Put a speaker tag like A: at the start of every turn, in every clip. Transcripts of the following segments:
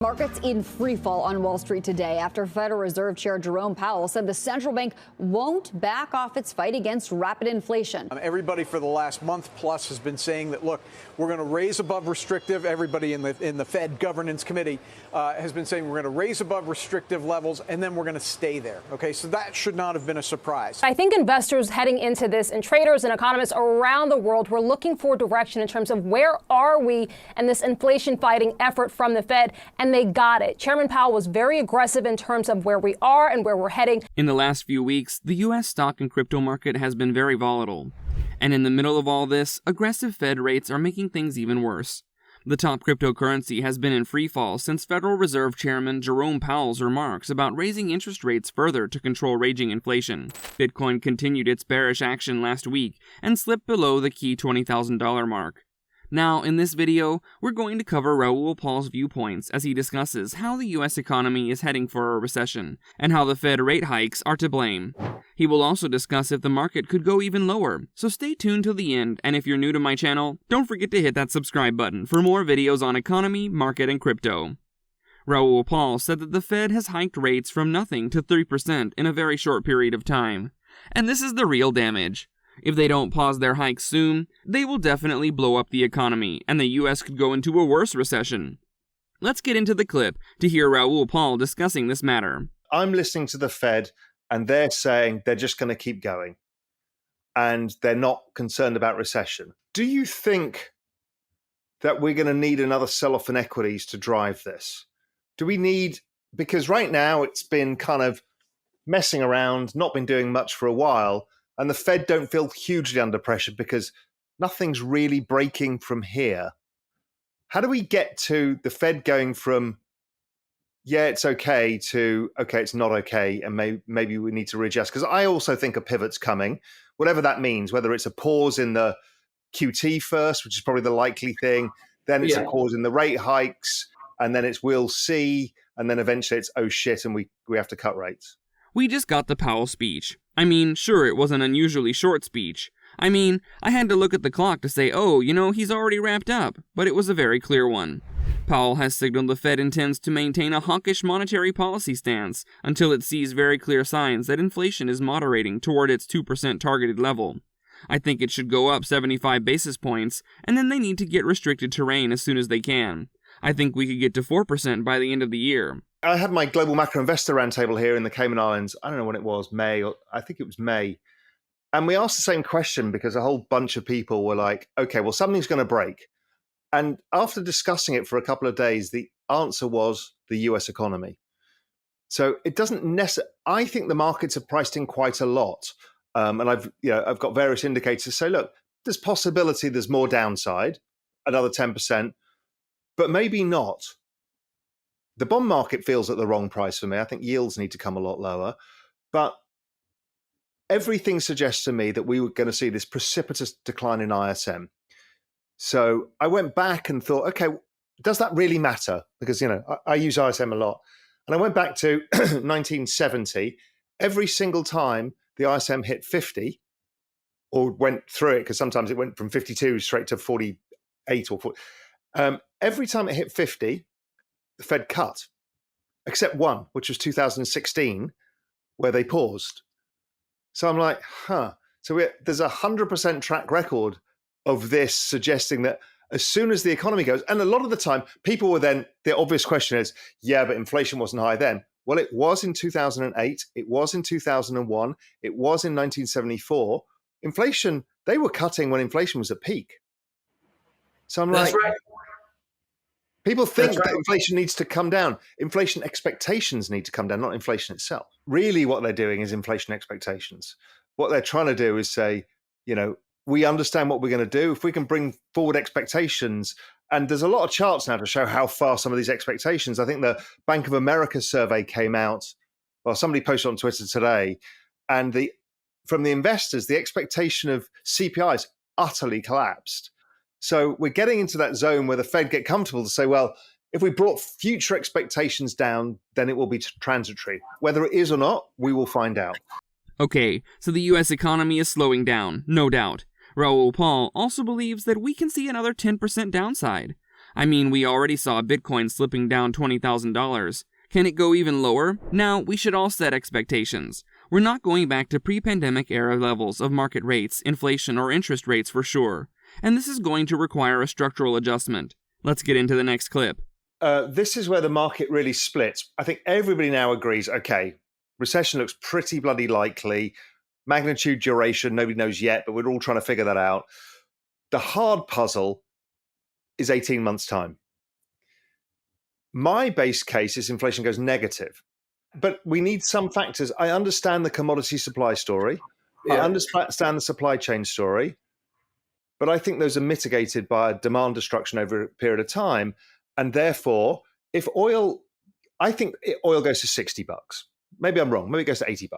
A: Markets in free fall on Wall Street today after Federal Reserve Chair Raoul Pal said the central bank won't back off its fight against rapid inflation.
B: Everybody for the last month plus has been saying that, look, we're going to raise above restrictive. Everybody in the Fed governance committee has been saying we're going to raise above restrictive levels and then we're going to stay there. OK, so that should not have been a surprise.
C: I think investors heading into this and traders and economists around the world were looking for direction in terms of where are we and this inflation fighting effort from the Fed. And they got it. Chairman Powell was very aggressive in terms of where we are and where we're heading.
D: In the last few weeks, the U.S. stock and crypto market has been very volatile. And in the middle of all this, aggressive Fed rates are making things even worse. The top cryptocurrency has been in free fall since Federal Reserve Chairman Jerome Powell's remarks about raising interest rates further to control raging inflation. Bitcoin continued its bearish action last week and slipped below the key $20,000 mark. Now, in this video, we're going to cover Raoul Pal's viewpoints as he discusses how the U.S. economy is heading for a recession, and how the Fed rate hikes are to blame. He will also discuss if the market could go even lower, so stay tuned till the end, and if you're new to my channel, don't forget to hit that subscribe button for more videos on economy, market, and crypto. Raoul Pal said that the Fed has hiked rates from nothing to 3% in a very short period of time. And this is the real damage. If they don't pause their hikes soon, they will definitely blow up the economy, and the US could go into a worse recession. Let's get into the clip to hear Raoul Pal discussing this matter.
E: I'm listening to the Fed, and they're saying they're just going to keep going, and they're not concerned about recession. Do you think that we're going to need another sell-off in equities to drive this? Do we need, because right now it's been kind of messing around, not been doing much for a while, and the Fed don't feel hugely under pressure because nothing's really breaking from here. How do we get to the Fed going from, yeah, it's okay, to, okay, it's not okay, and maybe we need to readjust? Because I also think a pivot's coming, whatever that means, whether it's a pause in the QT first, which is probably the likely thing, then it's a pause in the rate hikes, and then it's we'll see, and then eventually it's oh shit, and we have to cut rates.
D: We just got the Powell speech. I mean, sure, it was an unusually short speech. I mean, I had to look at the clock to say, oh, you know, he's already wrapped up, but it was a very clear one. Powell has signaled the Fed intends to maintain a hawkish monetary policy stance until it sees very clear signs that inflation is moderating toward its 2% targeted level. I think it should go up 75 basis points, and then they need to get restricted terrain as soon as they can. I think we could get to 4% by the end of the year.
E: I had my Global Macro Investor Roundtable here in the Cayman Islands. I don't know when it was, May, or I think it was May. And we asked the same question because a whole bunch of people were like, okay, well, something's going to break. And after discussing it for a couple of days, the answer was the US economy. So it doesn't necessarily, I think the markets are priced in quite a lot. And I've got various indicators to say, look, there's possibility there's more downside, another 10%, but maybe not. The bond market feels at the wrong price for me. I think yields need to come a lot lower. But everything suggests to me that we were going to see this precipitous decline in ISM. So I went back and thought, okay, does that really matter? Because, you know, I use ISM a lot. And I went back to 1970. Every single time the ISM hit 50 or went through it, because sometimes it went from 52 straight to 48 or 40. Every time it hit 50, the Fed cut, except one, which was 2016, where they paused. So I'm like, So there's 100% track record of this suggesting that as soon as the economy goes, and a lot of the time, people were then, the obvious question is, yeah, but inflation wasn't high then. Well, it was in 2008, it was in 2001, it was in 1974. Inflation, they were cutting when inflation was at peak. So I'm like, right. People think that inflation needs to come down. Inflation expectations need to come down, not inflation itself. Really what they're doing is inflation expectations. What they're trying to do is say, you know, we understand what we're going to do. If we can bring forward expectations, and there's a lot of charts now to show how far some of these expectations. I think the Bank of America survey came out, well, somebody posted on Twitter today, and from the investors, the expectation of CPIs utterly collapsed. So we're getting into that zone where the Fed get comfortable to say, well, if we brought future expectations down, then it will be transitory. Whether it is or not, we will find out.
D: Okay, so the US economy is slowing down, no doubt. Raoul Pal also believes that we can see another 10% downside. I mean, we already saw Bitcoin slipping down $20,000. Can it go even lower? Now, we should all set expectations. We're not going back to pre-pandemic era levels of market rates, inflation, or interest rates for sure. And this is going to require a structural adjustment. Let's get into the next clip.
E: This is where the market really splits. I think everybody now agrees, okay, recession looks pretty bloody likely. Magnitude, duration, nobody knows yet, but we're all trying to figure that out. The hard puzzle is 18 months' time. My base case is inflation goes negative, but we need some factors. I understand the commodity supply story. I understand the supply chain story, but I think those are mitigated by demand destruction over a period of time. And therefore, if oil, I think oil goes to $60. Maybe I'm wrong. Maybe it goes to $80.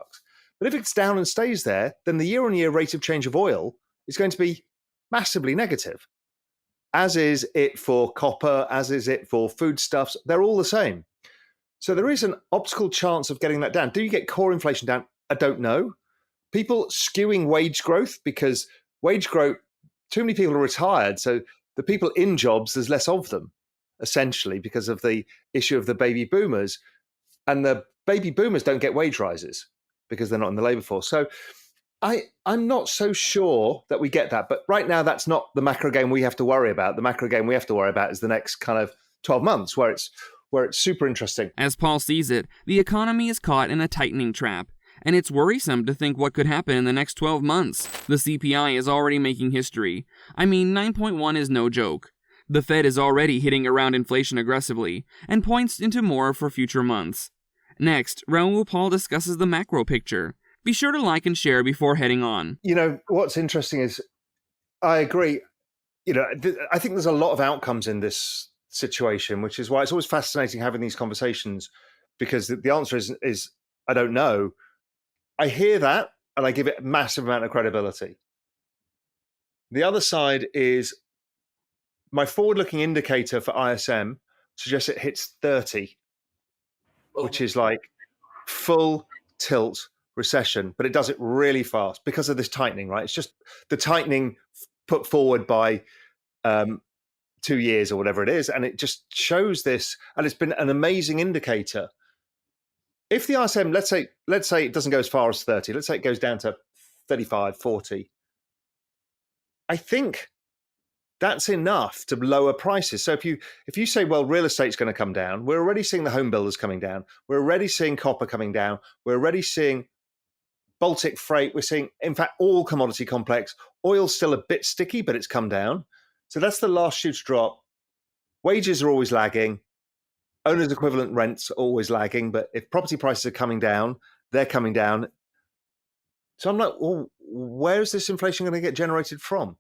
E: But if it's down and stays there, then the year-on-year rate of change of oil is going to be massively negative. As is it for copper, as is it for foodstuffs. They're all the same. So there is an optical chance of getting that down. Do you get core inflation down? I don't know. People skewing wage growth, because wage growth, too many people are retired. So the people in jobs, there's less of them, essentially, because of the issue of the baby boomers. And the baby boomers don't get wage rises because they're not in the labor force. So I'm not so sure that we get that. But right now, that's not the macro game we have to worry about. The macro game we have to worry about is the next kind of 12 months where it's super interesting.
D: As Paul sees it, the economy is caught in a tightening trap, and it's worrisome to think what could happen in the next 12 months. The CPI is already making history. I mean, 9.1 is no joke. The Fed is already hitting around inflation aggressively, and points into more for future months. Next, Raoul Pal discusses the macro picture. Be sure to like and share before heading on.
E: You know, what's interesting is, I agree, I think there's a lot of outcomes in this situation, which is why it's always fascinating having these conversations, because the answer is I don't know. I hear that and I give it a massive amount of credibility. The other side is my forward-looking indicator for ISM suggests it hits 30, which is like full tilt recession, but it does it really fast because of this tightening, right? It's just the tightening put forward by 2 years or whatever it is, and it just shows this, and it's been an amazing indicator. If the ISM, let's say it doesn't go as far as 30, let's say it goes down to 35, 40, I think that's enough to lower prices. So if you say, well, real estate's going to come down, we're already seeing the home builders coming down, we're already seeing copper coming down, we're already seeing Baltic freight, we're seeing, in fact, all commodity complex. Oil's still a bit sticky, but it's come down. So that's the last shoe to drop. Wages are always lagging. Owner's equivalent rents are always lagging. But if property prices are coming down, they're coming down. So I'm like, well, where is this inflation going to get generated from?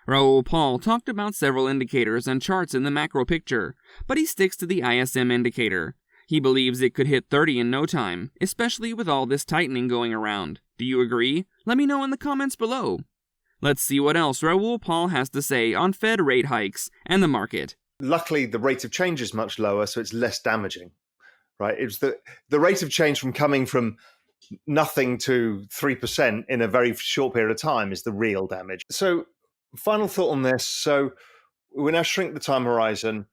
D: Raoul Pal talked about several indicators and charts in the macro picture, but he sticks to the ISM indicator. He believes it could hit 30 in no time, especially with all this tightening going around. Do you agree? Let me know in the comments below. Let's see what else Raoul Pal has to say on Fed rate hikes and the market.
E: Luckily, the rate of change is much lower, so it's less damaging, right? It's the rate of change from coming from nothing to 3% in a very short period of time is the real damage. So final thought on this. So we now shrink the time horizon.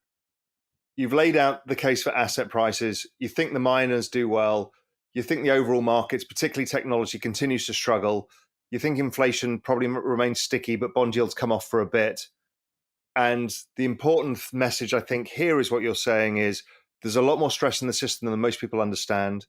E: You've laid out the case for asset prices. You think the miners do well. You think the overall markets, particularly technology, continues to struggle. You think inflation probably remains sticky, but bond yields come off for a bit. And the important message, I think, here is what you're saying is there's a lot more stress in the system than most people understand.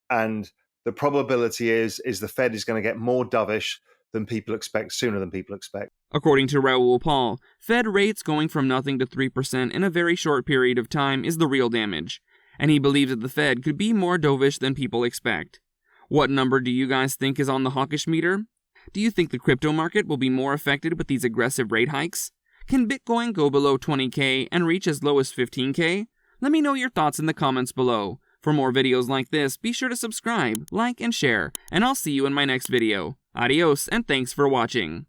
E: And the probability is the Fed is going to get more dovish than people expect, sooner than people expect.
D: According to Raoul Pal, Fed rates going from nothing to 3% in a very short period of time is the real damage. And he believes that the Fed could be more dovish than people expect. What number do you guys think is on the hawkish meter? Do you think the crypto market will be more affected with these aggressive rate hikes? Can Bitcoin go below 20K and reach as low as 15K? Let me know your thoughts in the comments below. For more videos like this, be sure to subscribe, like, and share, and I'll see you in my next video. Adios, and thanks for watching.